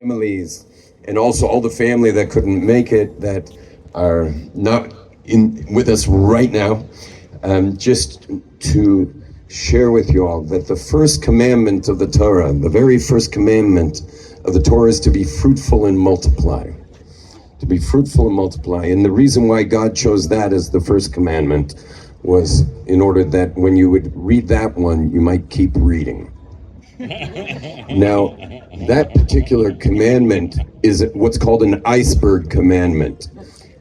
families, and also all the family that couldn't make it, that are not with us right now, just to share with you all that the first commandment of the Torah, the very first commandment of the Torah, is to be fruitful and multiply. To be fruitful and multiply. And the reason why God chose that as the first commandment was in order that when you would read that one, you might keep reading. Now, that particular commandment is what's called an iceberg commandment.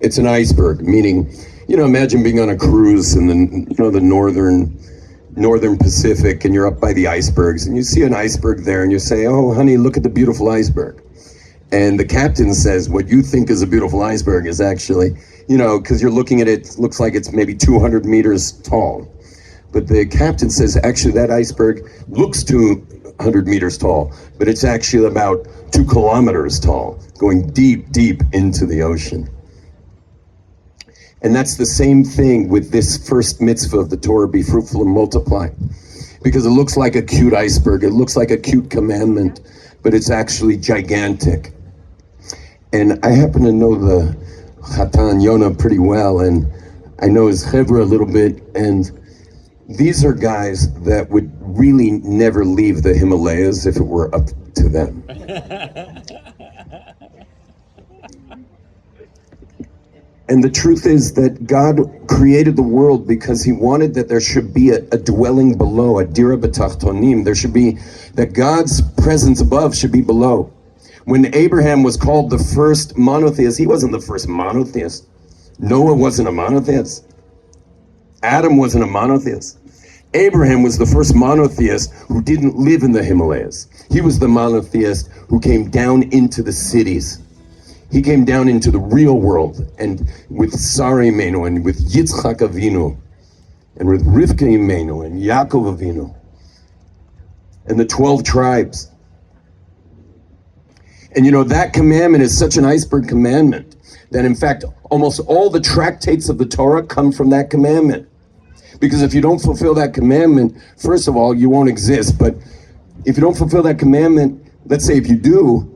It's an iceberg, meaning, imagine being on a cruise in the northern Pacific, and you're up by the icebergs, and you see an iceberg there, and you say, "Oh, honey, look at the beautiful iceberg." And the captain says, what you think is a beautiful iceberg is actually, because you're looking at it, looks like it's maybe 200 meters tall. But the captain says, actually, that iceberg looks 200 meters tall, but it's actually about 2 kilometers tall, going deep, deep into the ocean. And that's the same thing with this first mitzvah of the Torah, be fruitful and multiply. Because it looks like a cute iceberg, it looks like a cute commandment, but it's actually gigantic. And I happen to know the Chatan Yonah pretty well, and I know his chevra a little bit, and these are guys that would really never leave the Himalayas if it were up to them. And the truth is that God created the world because he wanted that there should be a dwelling below, a dira b'tachtonim. There should be, that God's presence above should be below. When Abraham was called the first monotheist, he wasn't the first monotheist. Noah wasn't a monotheist. Adam wasn't a monotheist. Abraham was the first monotheist who didn't live in the Himalayas. He was the monotheist who came down into the cities. He came down into the real world, and with Sarah Imenu, and with Yitzchak Avinu, and with Rivka Imenu, and Yaakov Avinu, and the 12 tribes. And that commandment is such an iceberg commandment that in fact, almost all the tractates of the Torah come from that commandment. Because if you don't fulfill that commandment, first of all, you won't exist. But if you don't fulfill that commandment, let's say if you do,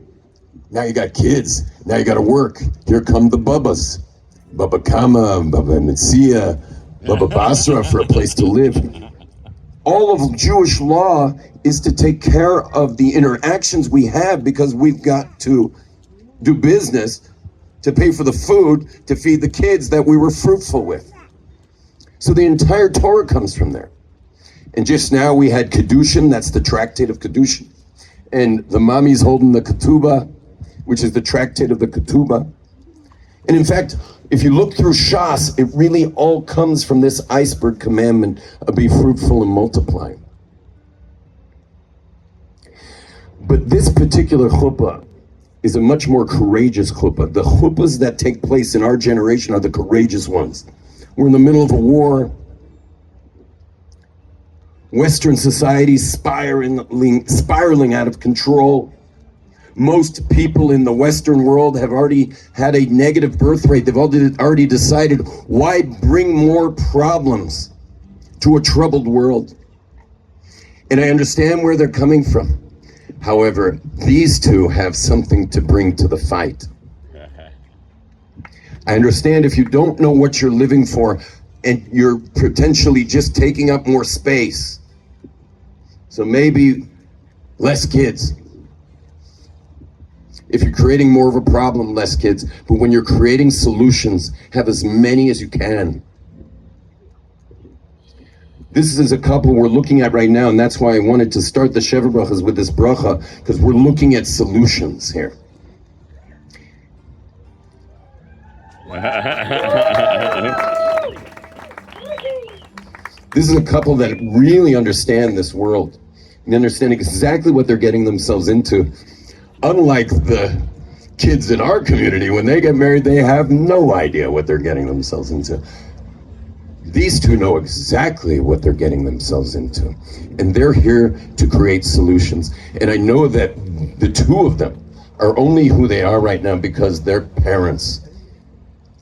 now you got kids, now you got to work. Here come the Bubbas. Baba Kama, Baba Metzia, Baba Basra for a place to live. All of Jewish law is to take care of the interactions we have because we've got to do business to pay for the food to feed the kids that we were fruitful with. So the entire Torah comes from there. And just now we had Kedushin, that's the tractate of Kedushin. And the mommy's holding the Ketubah, which is the tractate of the Ketubah. And in fact, if you look through Shas, it really all comes from this iceberg commandment of be fruitful and multiply. But this particular chuppah is a much more courageous chuppah. The chuppahs that take place in our generation are the courageous ones. We're in the middle of a war. Western society spiraling out of control. Most people in the Western world have already had a negative birth rate. They've already decided, why bring more problems to a troubled world? And I understand where they're coming from. However, these two have something to bring to the fight. I understand if you don't know what you're living for and you're potentially just taking up more space. So maybe less kids. If you're creating more of a problem, less kids. But when you're creating solutions, have as many as you can. This is a couple we're looking at right now, and that's why I wanted to start the Sheva Brachas with this bracha, because we're looking at solutions here. This is a couple that really understand this world. They understand exactly what they're getting themselves into. Unlike the kids in our community, when they get married, they have no idea what they're getting themselves into. These two know exactly what they're getting themselves into. And they're here to create solutions. And I know that the two of them are only who they are right now because their parents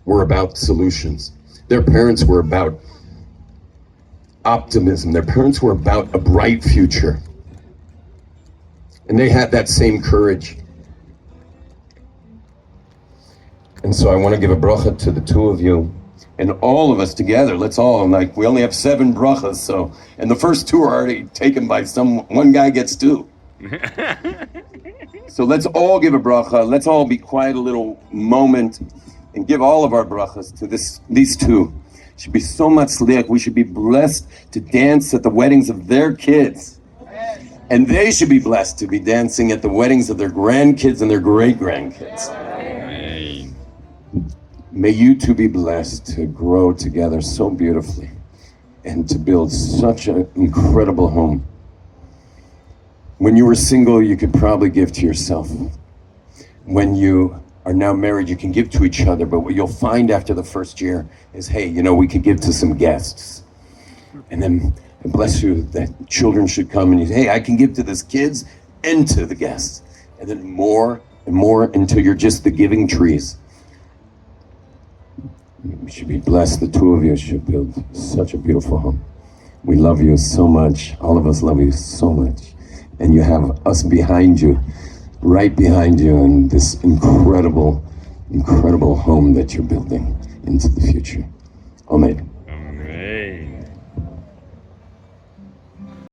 were about solutions. Their parents were about optimism. Their parents were about a bright future. And they had that same courage. And so I want to give a bracha to the two of you. And all of us together, let's all, like, we only have 7 brachas, so, and the first 2 are already taken by one guy gets 2. So let's all give a bracha. Let's all be quiet a little moment and give all of our brachas to these 2. It should be so much sliach. We should be blessed to dance at the weddings of their kids. And they should be blessed to be dancing at the weddings of their grandkids and their great-grandkids. May you two be blessed to grow together so beautifully and to build such an incredible home. When you were single, you could probably give to yourself. When you are now married, you can give to each other, but what you'll find after the first year is, hey, we could give to some guests. And then, bless you, that children should come and you say, hey, I can give to these kids and to the guests. And then more and more until you're just the giving trees. We should be blessed. The two of you should build such a beautiful home. We love you so much. All of us love you so much. And you have us behind you, right behind you in this incredible, incredible home that you're building into the future. Amen.